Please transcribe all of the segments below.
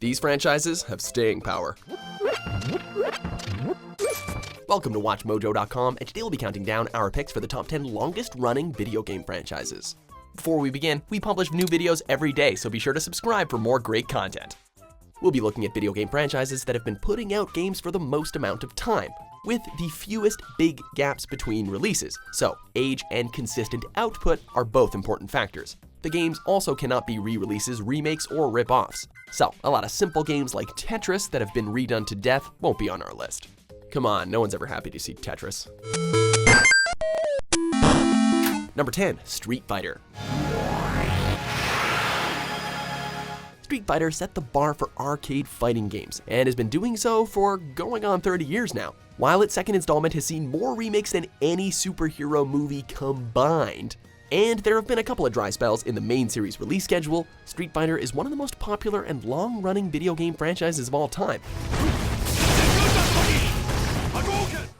These franchises have staying power. Welcome to WatchMojo.com, and today we'll be counting down our picks for the top 10 longest-running video game franchises. Before we begin, we publish new videos every day, so be sure to subscribe for more great content. We'll be looking at video game franchises that have been putting out games for the most amount of time, with the fewest big gaps between releases, so age and consistent output are both important factors. The games also cannot be re-releases, remakes, or rip-offs. So, a lot of simple games like Tetris that have been redone to death won't be on our list. Come on, no one's ever happy to see Tetris. Number 10, Street Fighter. Street Fighter set the bar for arcade fighting games, and has been doing so for going on 30 years now. While its second installment has seen more remakes than any superhero movie combined, and there have been a couple of dry spells in the main series release schedule, Street Fighter is one of the most popular and long-running video game franchises of all time,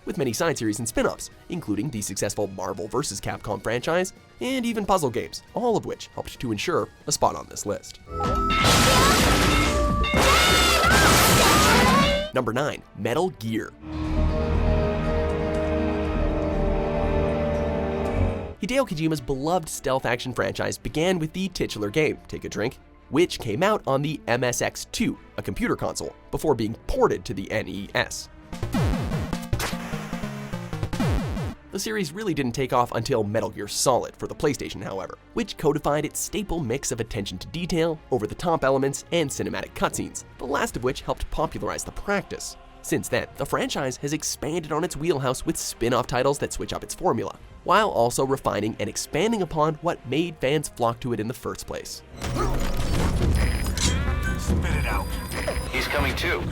with many side series and spin-offs, including the successful Marvel vs. Capcom franchise, and even puzzle games, all of which helped to ensure a spot on this list. Number 9, Metal Gear. Hideo Kojima's beloved stealth action franchise began with the titular game, Take a Drink, which came out on the MSX2, a computer console, before being ported to the NES. The series really didn't take off until Metal Gear Solid for the PlayStation, however, which codified its staple mix of attention to detail, over-the-top elements, and cinematic cutscenes, the last of which helped popularize the practice. Since then, the franchise has expanded on its wheelhouse with spin-off titles that switch up its formula, while also refining and expanding upon what made fans flock to it in the first place. Spit it out. He's coming too.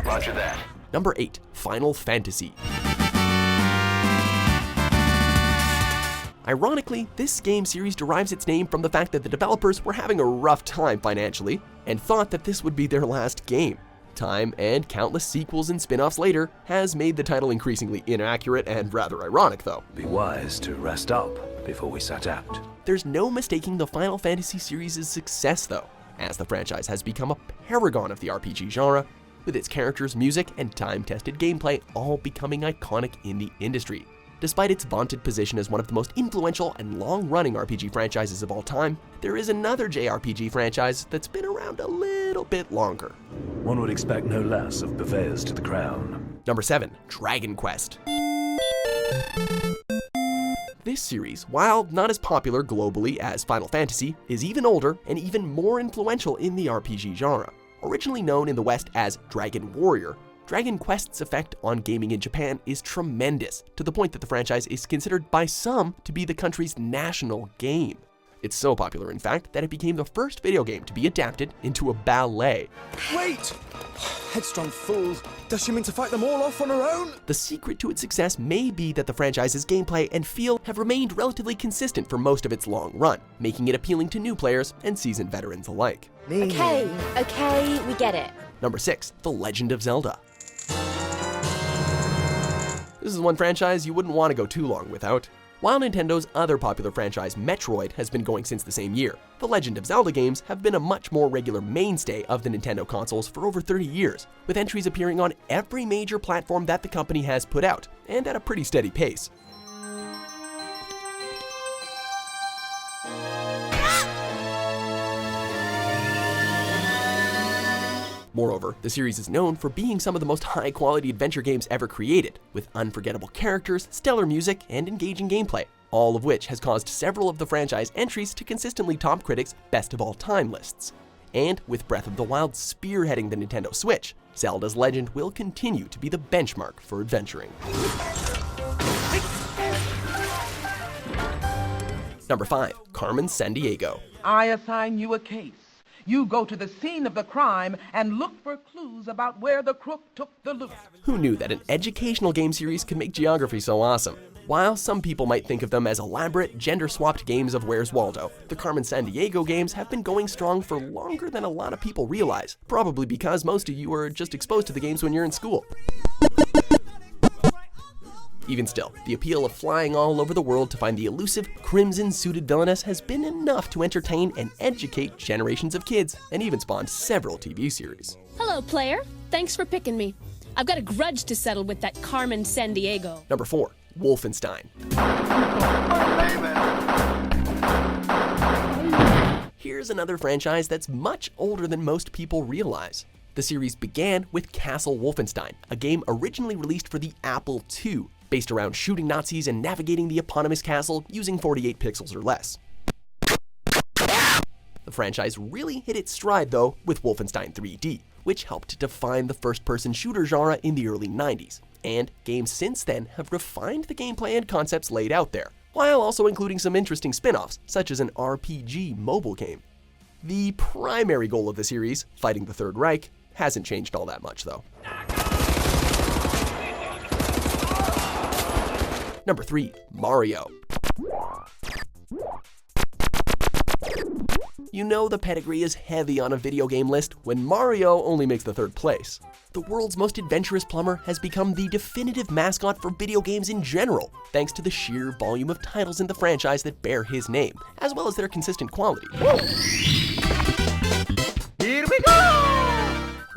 Roger that. Number 8, Final Fantasy. Ironically, this game series derives its name from the fact that the developers were having a rough time financially and thought that this would be their last game. Time and countless sequels and spin-offs later has made the title increasingly inaccurate and rather ironic though. Be wise to rest up before we set out. There's no mistaking the Final Fantasy series' success though, as the franchise has become a paragon of the RPG genre, with its characters, music, and time-tested gameplay all becoming iconic in the industry. Despite its vaunted position as one of the most influential and long-running RPG franchises of all time, there is another JRPG franchise that's been around a little bit longer. One would expect no less of purveyors to the crown. Number 7, Dragon Quest. This series, while not as popular globally as Final Fantasy, is even older and even more influential in the RPG genre. Originally known in the West as Dragon Warrior, Dragon Quest's effect on gaming in Japan is tremendous, to the point that the franchise is considered by some to be the country's national game. It's so popular, in fact, that it became the first video game to be adapted into a ballet. Wait! Headstrong fool. Does she mean to fight them all off on her own? The secret to its success may be that the franchise's gameplay and feel have remained relatively consistent for most of its long run, making it appealing to new players and seasoned veterans alike. Okay, we get it. Number 6, The Legend of Zelda. This is one franchise you wouldn't want to go too long without. While Nintendo's other popular franchise, Metroid, has been going since the same year, the Legend of Zelda games have been a much more regular mainstay of the Nintendo consoles for over 30 years, with entries appearing on every major platform that the company has put out, and at a pretty steady pace. Moreover, the series is known for being some of the most high-quality adventure games ever created, with unforgettable characters, stellar music, and engaging gameplay, all of which has caused several of the franchise entries to consistently top critics' best-of-all-time lists. And with Breath of the Wild spearheading the Nintendo Switch, Zelda's legend will continue to be the benchmark for adventuring. Number 5, Carmen Sandiego. I assign you a case. You go to the scene of the crime and look for clues about where the crook took the loot. Who knew that an educational game series could make geography so awesome? While some people might think of them as elaborate, gender-swapped games of Where's Waldo, the Carmen Sandiego games have been going strong for longer than a lot of people realize, probably because most of you are just exposed to the games when you're in school. Even still, the appeal of flying all over the world to find the elusive, crimson-suited villainess has been enough to entertain and educate generations of kids, and even spawned several TV series. Hello, player. Thanks for picking me. I've got a grudge to settle with that Carmen Sandiego. Number 4. Wolfenstein. Here's another franchise that's much older than most people realize. The series began with Castle Wolfenstein, a game originally released for the Apple II, based around shooting Nazis and navigating the eponymous castle using 48 pixels or less. The franchise really hit its stride though with Wolfenstein 3D, which helped define the first-person shooter genre in the early 90s, and games since then have refined the gameplay and concepts laid out there, while also including some interesting spin-offs, such as an RPG mobile game. The primary goal of the series, fighting the Third Reich, hasn't changed all that much though. Number 3. Mario. You know the pedigree is heavy on a video game list when Mario only makes the 3rd place. The world's most adventurous plumber has become the definitive mascot for video games in general, thanks to the sheer volume of titles in the franchise that bear his name, as well as their consistent quality. Here we go!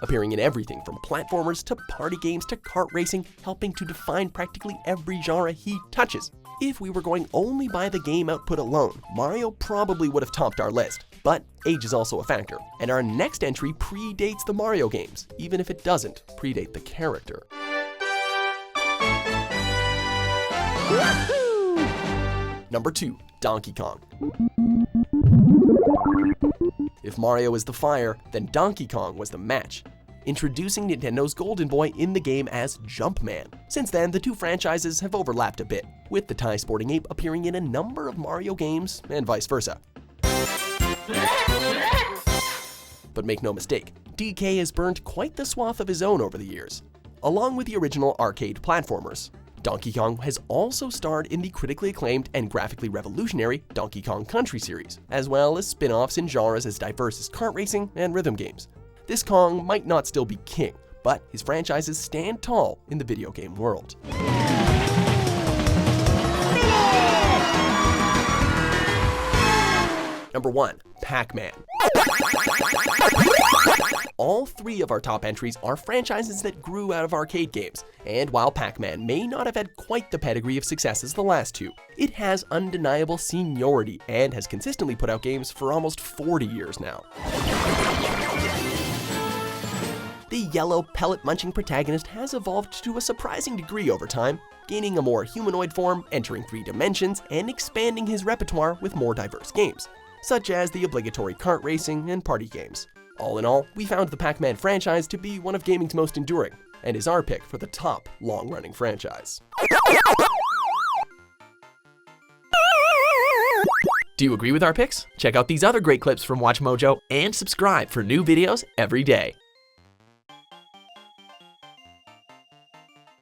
Appearing in everything from platformers to party games to kart racing, helping to define practically every genre he touches. If we were going only by the game output alone, Mario probably would have topped our list. But age is also a factor, and our next entry predates the Mario games, even if it doesn't predate the character. Number 2. Donkey Kong. If Mario is the fire, then Donkey Kong was the match, introducing Nintendo's Golden Boy in the game as Jumpman. Since then, the two franchises have overlapped a bit, with the Thai sporting ape appearing in a number of Mario games and vice versa. But make no mistake, DK has burned quite the swath of his own over the years. Along with the original arcade platformers, Donkey Kong has also starred in the critically acclaimed and graphically revolutionary Donkey Kong Country series, as well as spin-offs in genres as diverse as kart racing and rhythm games. This Kong might not still be king, but his franchises stand tall in the video game world. Number 1. Pac-Man. All 3 of our top entries are franchises that grew out of arcade games, and while Pac-Man may not have had quite the pedigree of success as the last 2, it has undeniable seniority and has consistently put out games for almost 40 years now. The yellow pellet-munching protagonist has evolved to a surprising degree over time, gaining a more humanoid form, entering 3 dimensions, and expanding his repertoire with more diverse games, such as the obligatory kart racing and party games. All in all, we found the Pac-Man franchise to be one of gaming's most enduring, and is our pick for the top long-running franchise. Do you agree with our picks? Check out these other great clips from WatchMojo and subscribe for new videos every day.